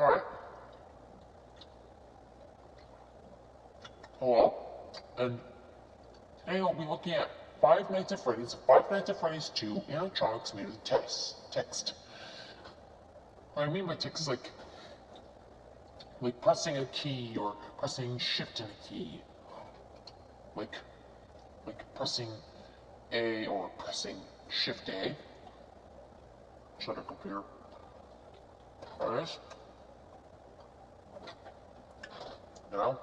Alright. Hello. And today we'll be looking at Five Nights at Freddy's, Five Nights at Freddy's 2, Animatronics made of text. What I mean by text is like pressing a key or pressing shift in a key. Like pressing A or pressing shift A. Shut up, computer. Alright. Now,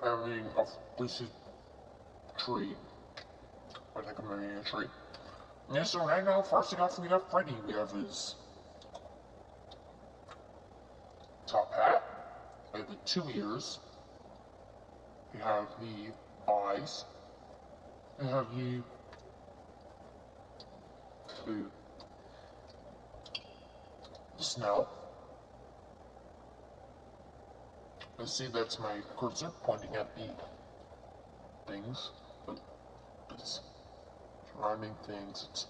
having a lucid tree. I think I'm making a tree. Yeah, so right now, first we got Freddy. We have his top hat. We have the 2 ears. We have the eyes. We have the snout. Let's see, that's my cursor pointing at the things, but it's surrounding things. It's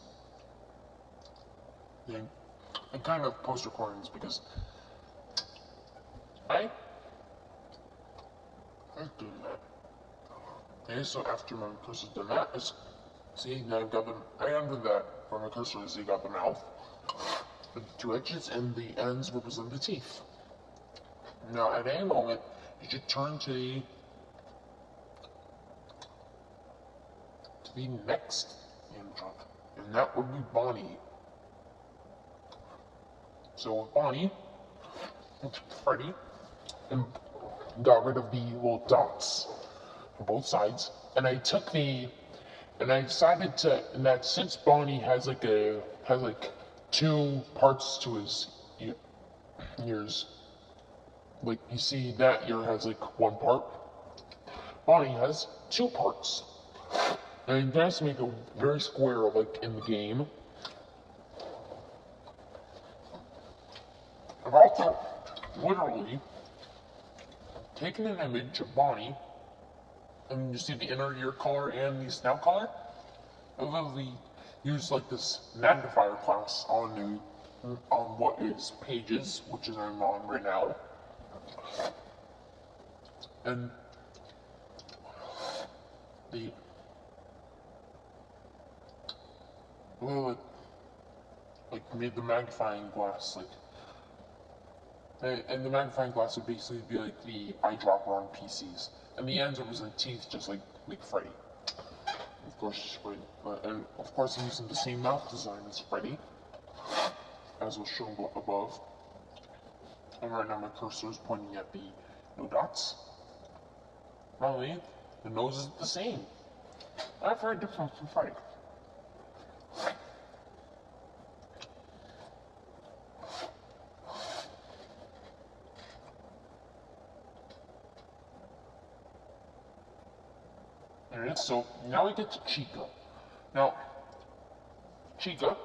I kind of post recordings because I doing that. Okay, so after my cursor's done that, see, now I've got them. I undid that for my cursor. So you got the mouth, the 2 edges, and the ends represent the teeth. Now, at any moment, you should turn to the next animatronic, and that would be Bonnie. So with Bonnie, I took Freddy and got rid of the little dots on both sides, and I decided to, and that since Bonnie has like 2 parts to his ears. Like, you see that ear has like 1 part. Bonnie has 2 parts. And it has to make it very square, like in the game. I've also literally taken an image of Bonnie, and you see the inner ear color and the snout color. I literally used like this magnifier class on what is Pages, which is I'm on right now. And the made the magnifying glass and the magnifying glass would basically be like the eyedropper on PCs, and the ends represent teeth, just like Freddy. Of course, and of course I'm using the same mouth design as Freddy, as was shown above. And right now my cursor is pointing at the no dots. Normally, the nose is the same. Not very different from Freddy. Alright, so now we get to Chica. Now, Chica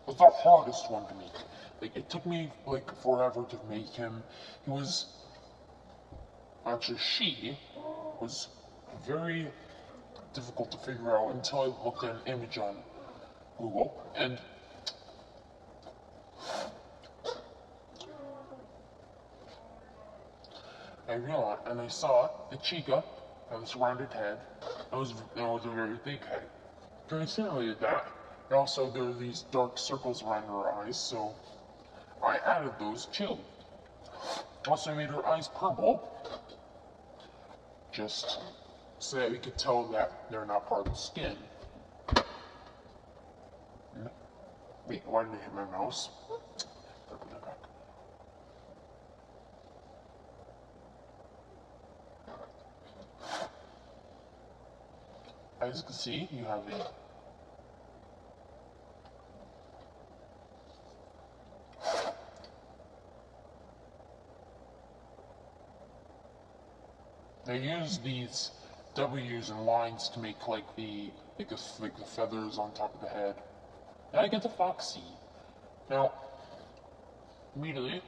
was the hardest one to make. Like, it took me like forever to make him. She was very difficult to figure out until I looked at an image on Google, and I saw that Chica had this rounded head. It was a very big head. Very similar to that. And also there were these dark circles around her eyes, so I added those too. Also, I made her eyes purple, just so that we could tell that they're not part of the skin. Wait, why did I hit my mouse? Put that back. As you can see, you have a they use these W's and lines to make like the feathers on top of the head. And I get the Foxy. Now, immediately,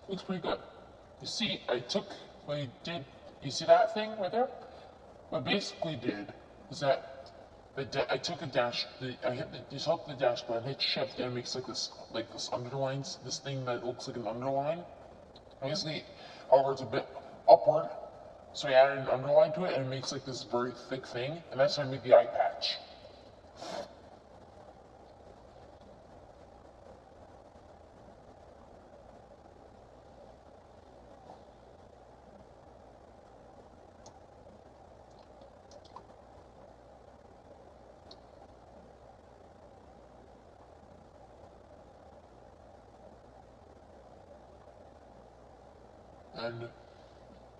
looks pretty good. You see, you see that thing right there? What I basically did is that I took a dash. I hit just held the dash button, hit shift, and it makes like this underlines, this thing that looks like an underline. Obviously, however, it's a bit upward, so I added an underline to it, and it makes like this very thick thing, and that's how I made the eye patch. And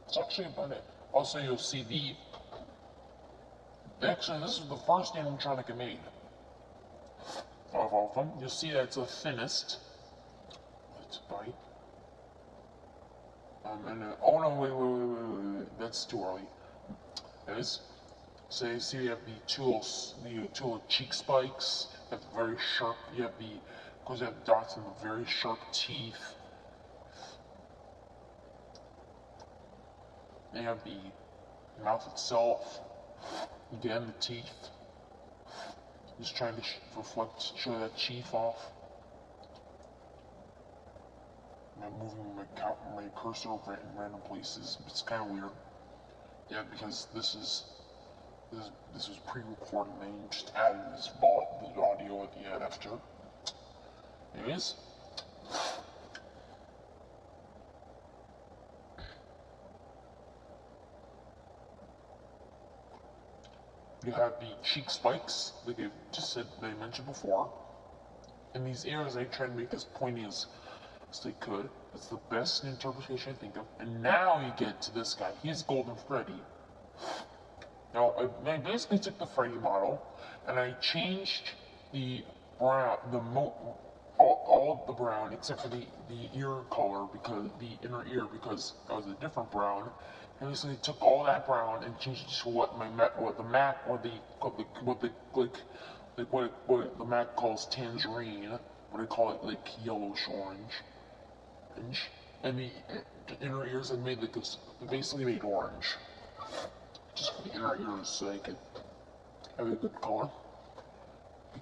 it's actually about it. Also, you'll see actually, this is the first animatronic I made. Of all of them, you'll see that it's the thinnest. Let's bite. Oh no, wait, that's too early. Anyways, so you see you have the two little cheek spikes, you have the very sharp, because you have dots and the very sharp teeth. Then you have the mouth itself, again the teeth. Just trying to show that teeth off. I'm moving my cursor over in random places. It's kind of weird. Yeah, because this was pre-recorded and then just added this audio at the end after. Anyways. You have the cheek spikes, like I just said, that I mentioned before. And these ears, I tried to make as pointy as they could. That's the best interpretation I think of. And now you get to this guy. He's Golden Freddy. Now, I basically took the Freddy model, and I changed the brown, all of the brown, except for the ear color, because the inner ear, because that was a different brown. And basically took all that brown and changed it to what the Mac calls tangerine, what I call it like yellowish orange. And the inner ears I made like this, basically made orange. Just for the inner ears so I could have a good color.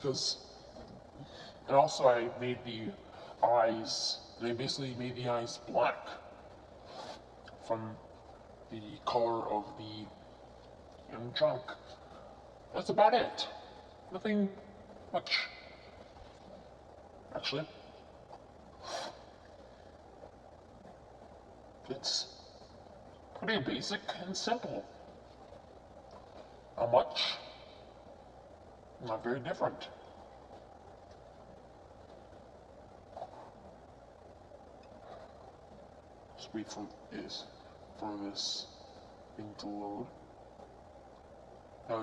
And also I made the eyes, and I basically made the eyes black from the color of the animatronic. That's about it. Nothing much. Actually, it's pretty basic and simple. Not much. Not very different. Just wait for this thing to load. Now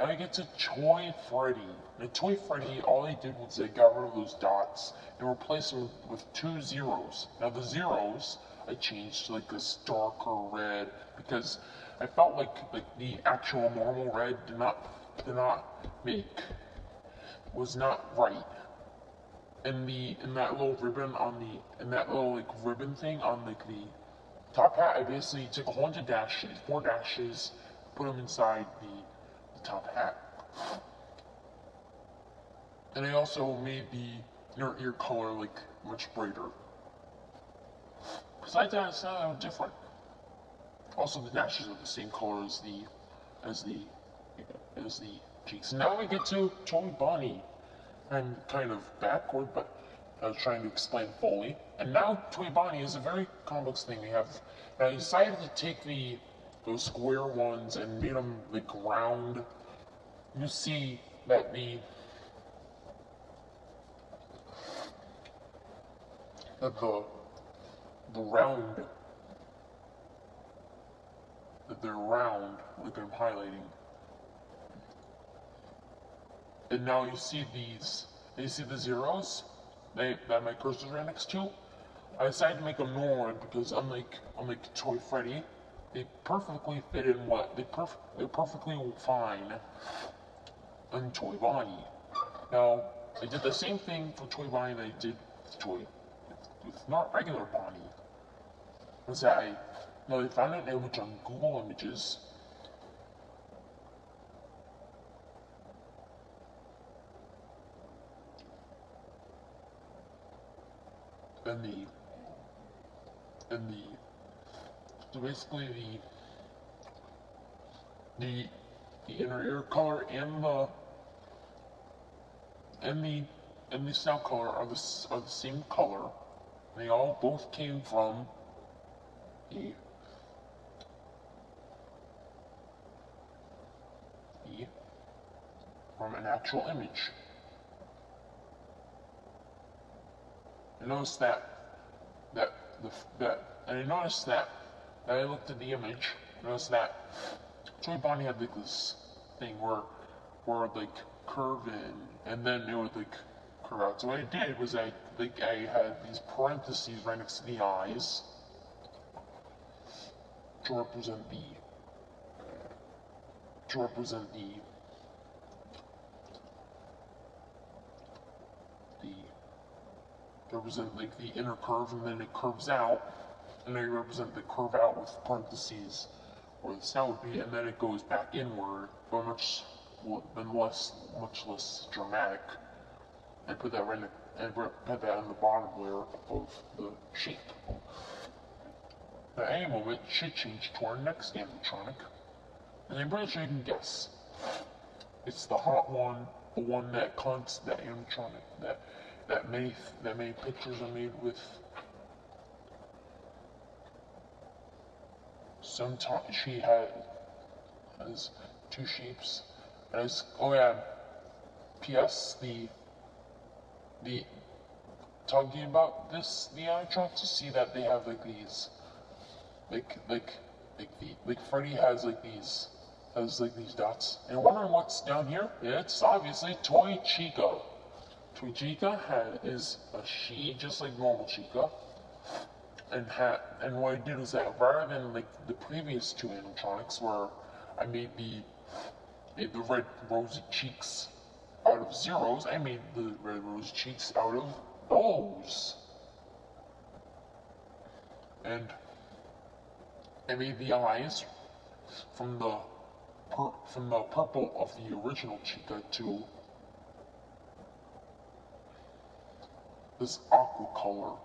we get to Toy Freddy. Now Toy Freddy, all they did was they got rid of those dots and replaced them with 2 zeros. Now the zeros I changed to like this darker red because I felt like the actual normal red was not right. And that little ribbon ribbon thing on like the top hat, I basically took a whole bunch of dashes, 4 dashes, put them inside the top hat. And I also made the inner ear color like much brighter. Besides that, it's not different. Also, the dashes are the same color as the cheeks. Now we get to Toy Bonnie. I'm kind of backward, but I was trying to explain fully. And now Toy Bonnie is a very complex thing we have. And I decided to take those square ones and made them like round. You see that the round, that they're round, like I'm highlighting. And now you see the zeros that my cursor is right next to? I decided to make them normal because unlike Toy Freddy, they perfectly fit in they're perfectly fine in Toy Bonnie. Now, I did the same thing for Toy Bonnie that I did with not regular Bonnie. Was that I found an image on Google Images. and so basically the inner ear color and the snout color are the same color. They all both came from an actual image. I noticed I looked at the image. I noticed that Toy Bonnie had like this thing where it like curve in and then it would like curve out. So what I did was I had these parentheses right next to the eyes to represent the like the inner curve, and then it curves out, and then you represent the curve out with parentheses where the snout would be, and then it goes back inward, but much less dramatic. And put that on the bottom layer of the shape. At any moment, it should change to our next animatronic, and I'm pretty sure you can guess. It's the hot one, the one that that animatronic that many pictures are made with. Sometimes she has two shapes. Oh yeah. P.S. The talking about the animatronics, you see that they have like these, like Freddy has like these dots. And you're wondering what's down here? It's obviously Toy Chica. Toy Chica is a she, just like normal Chica. And what I did was that rather than like the previous two animatronics where I made the red rosy cheeks out of zeros, I made the red rosy cheeks out of O's. And I made the eyes from the purple of the original Chica to this aqua color.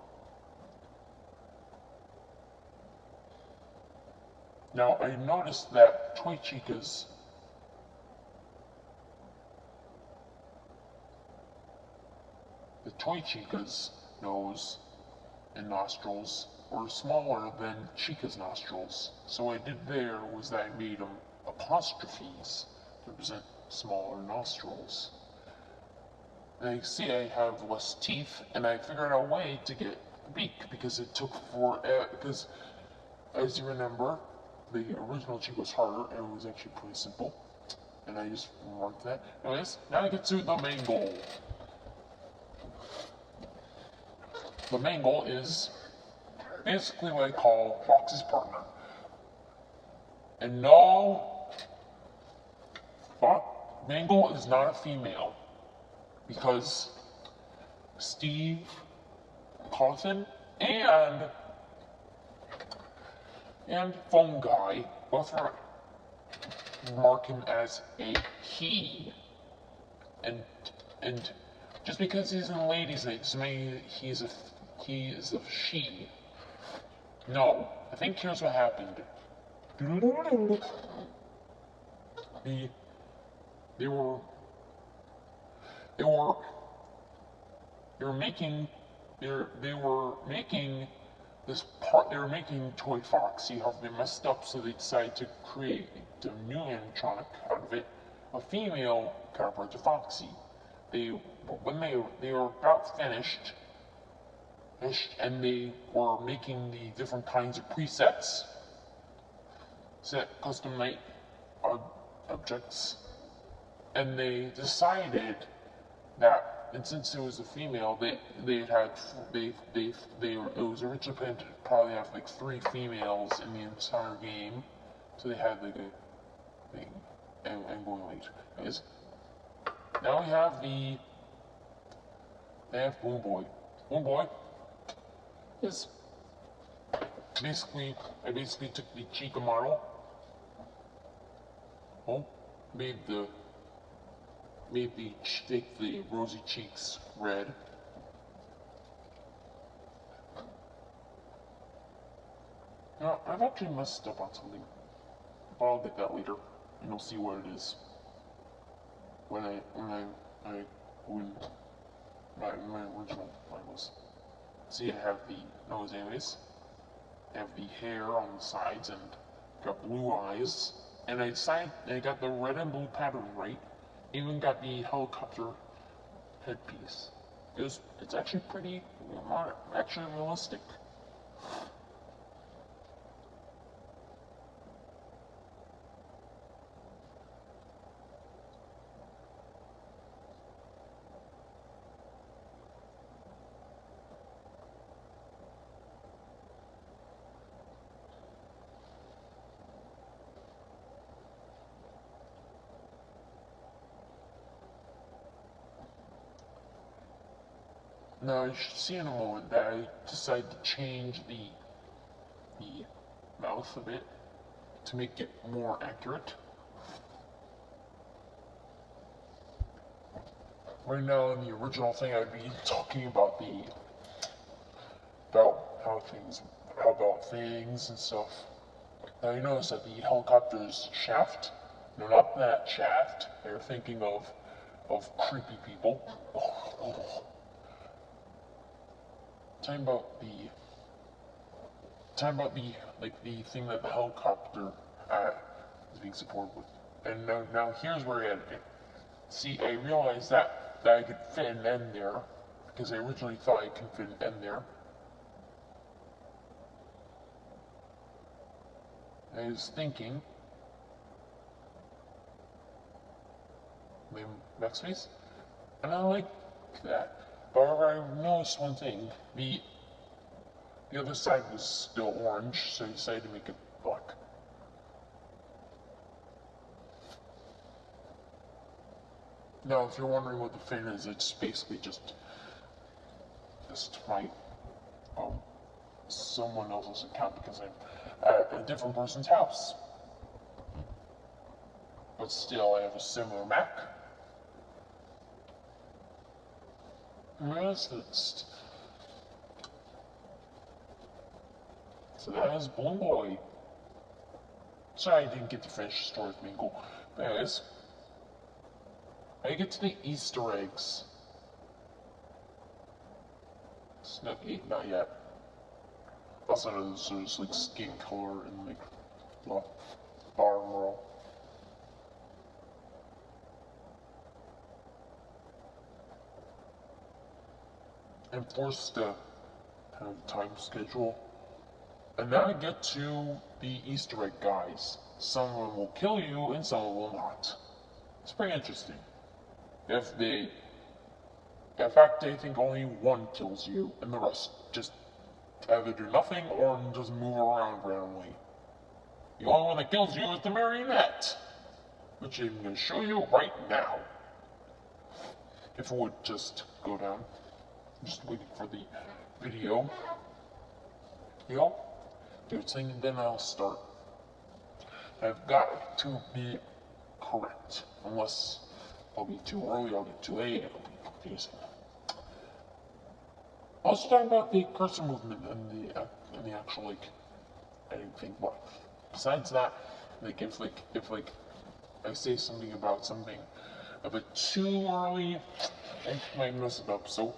Now I noticed that Toy Chica's nose and nostrils were smaller than Chica's nostrils. So what I did there was that I made them apostrophes to represent smaller nostrils. And you see I have less teeth, and I figured out a way to get a beak because it took because as you remember, the original Chica was harder and it was actually pretty simple. And I just marked that. Anyways, now I get to the main goal. The main goal is basically what I call Fox's partner. And no, main goal is not a female, because Steve, Coffin, and Phone Guy both mark him as a he. And just because he's in the ladies' night doesn't mean he is a she. No, I think here's what happened. They were making Toy Foxy. However, they messed up, so they decided to create a new animatronic out of it, a female counterpart to Foxy. When they were about finished, and they were making the different kinds of presets, set custom-made objects, and they decided that, and since it was a female, it was originally planned to probably have like 3 females in the entire game, so they had like a thing. I'm going late. Anyways, now we have Boom Boy. Boom Boy is I basically took the Chica model, made the rosy cheeks red, No, I've actually messed up on something. But I'll get that later, and you'll see what it is. When my original plan was. See, I have the nose anyways. I have the hair on the sides and got blue eyes. And I decided I got the red and blue pattern right. Even got the helicopter headpiece. It's actually pretty actually realistic. Now you should see in a moment that I decided to change the mouth a bit to make it more accurate. Right now in the original thing I'd be talking about about things and stuff. Now you notice that the helicopter's shaft, no, not that shaft, they're thinking of creepy people. Talking about the thing that the helicopter is being supported with. And now here's where I added it. See, I realized that I could fit an end there, because I originally thought I could fit an end there. I was thinking, my next face, and I like that. However, I noticed one thing. The other side was still orange, so I decided to make it black. Now, if you're wondering what the fin is, it's basically just my someone else's account because I'm at a different person's house. But still, I have a similar Mac. So that is Balloon Boy. Sorry I didn't get to finish the story with Mingle. But anyways, I get to the Easter eggs. Not yet. Also, there's like skin color and like the bottom row. I'm forced to have a time schedule. And now I get to the Easter egg guys. Some of them will kill you and some will not. It's pretty interesting. In fact, I think only one kills you and the rest just either do nothing or just move around randomly. The only one that kills you is the marionette, which I'm going to show you right now. If it would just go down. I'm just waiting for the video. Do its thing and then I'll start. I've got to be correct. Unless I'll be too early, I'll get too late, it'll be confusing. I was talking about the cursor movement and the actual like editing thing, but besides that, like if I say something about something a bit too early, I might mess it up, so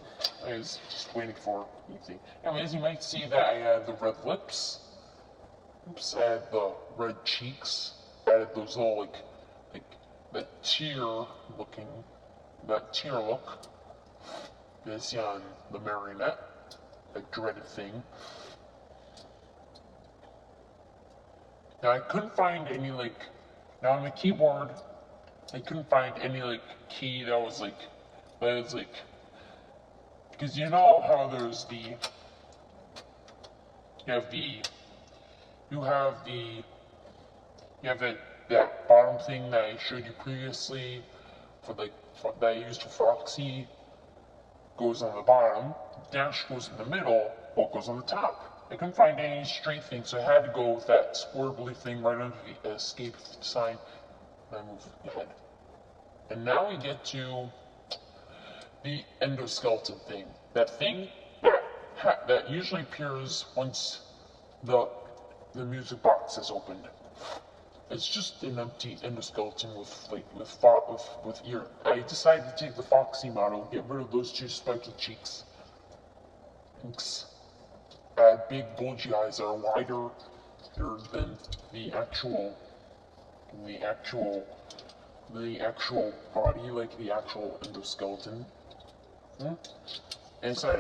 I was just waiting for anything. Anyways, you might see that I had the red lips. Oops, I had the red cheeks. I added those little like that tear look. You see on the marionette, that dreaded thing. Now I couldn't find any now on the keyboard, I couldn't find any key that was because you know how there's you have that bottom thing that I showed you previously that I used for Foxy goes on the bottom, dash goes in the middle, bolt goes on the top. I couldn't find any straight thing, so I had to go with that squirbly thing right under the escape sign, and I move ahead. And now we get to the endoskeleton thing. That thing that usually appears once the the music box is opened. It's just an empty endoskeleton with ear. I decided to take the Foxy model, get rid of those two spiky cheeks. Add big bulgy eyes that are wider than the actual body, like the actual endoskeleton. And so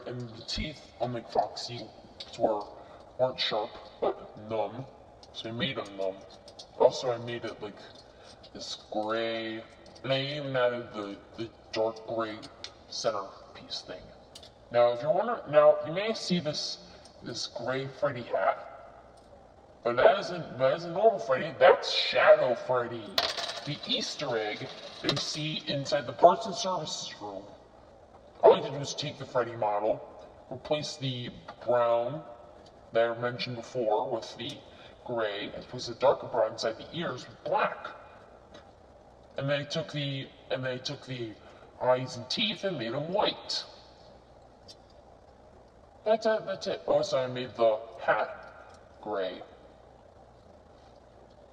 and the teeth, unlike Foxy, weren't sharp but numb. So I made them numb. Also, I made it like this gray, and I even added the dark gray centerpiece thing. Now, if you're wondering, you may see this gray Freddy hat, but that isn't normal Freddy. That's Shadow Freddy, the Easter egg that you see inside the parts and services room. All you have to do is take the Freddy model, replace the brown that I mentioned before with the gray, and replace the darker brown inside the ears with black. And they took the eyes and teeth and made them white. That's it. Also, I made the hat gray.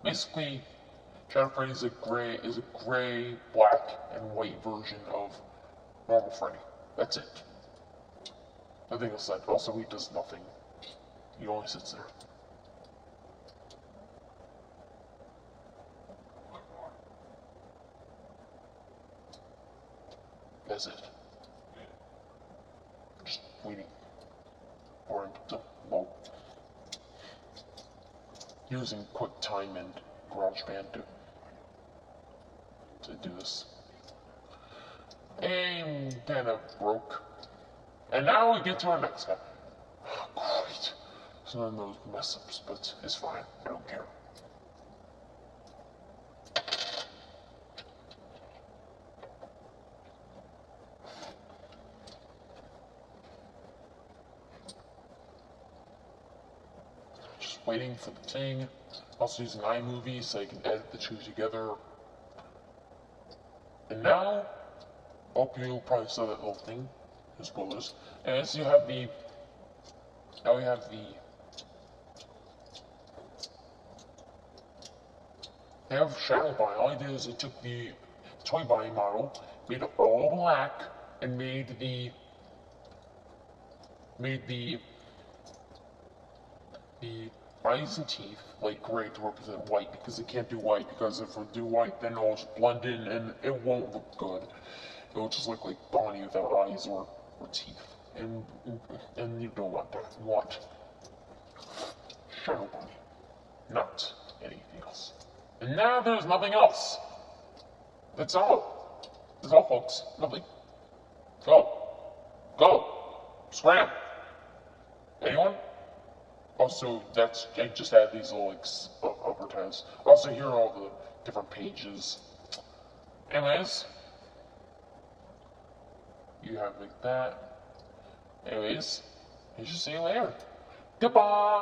Basically, Shadow Freddy is a gray, black, and white version of normal Freddy. That's it. Nothing else said. Also, he does nothing. He only sits there. That's it. Just waiting for him to load. Using QuickTime and GarageBand to do this. And kind of broke. And now we get to our next guy. Oh, great. It's none of those mess ups, but it's fine. I don't care. Just waiting for the thing. Also using iMovie so I can edit the two together. And now, hope you probably saw that little thing. Spoilers. And so you have the. Now we have the. They have Shadow Body. All I did is I took the toy body model, made it all black, and made the eyes and teeth like gray to represent white, because it can't do white, because if we do white then it'll just blend in and it won't look good. It'll just look like Bonnie without eyes or teeth. And you don't want that. You want Shadow Bonnie, not anything else. And now there's nothing else. That's all. That's all, folks. Nothing. Go. Go. Scram. Anyone? Also, I just added these little upper tabs. Also, here are all the different pages. Anyways, you have like that. Anyways, I should see you later. Goodbye.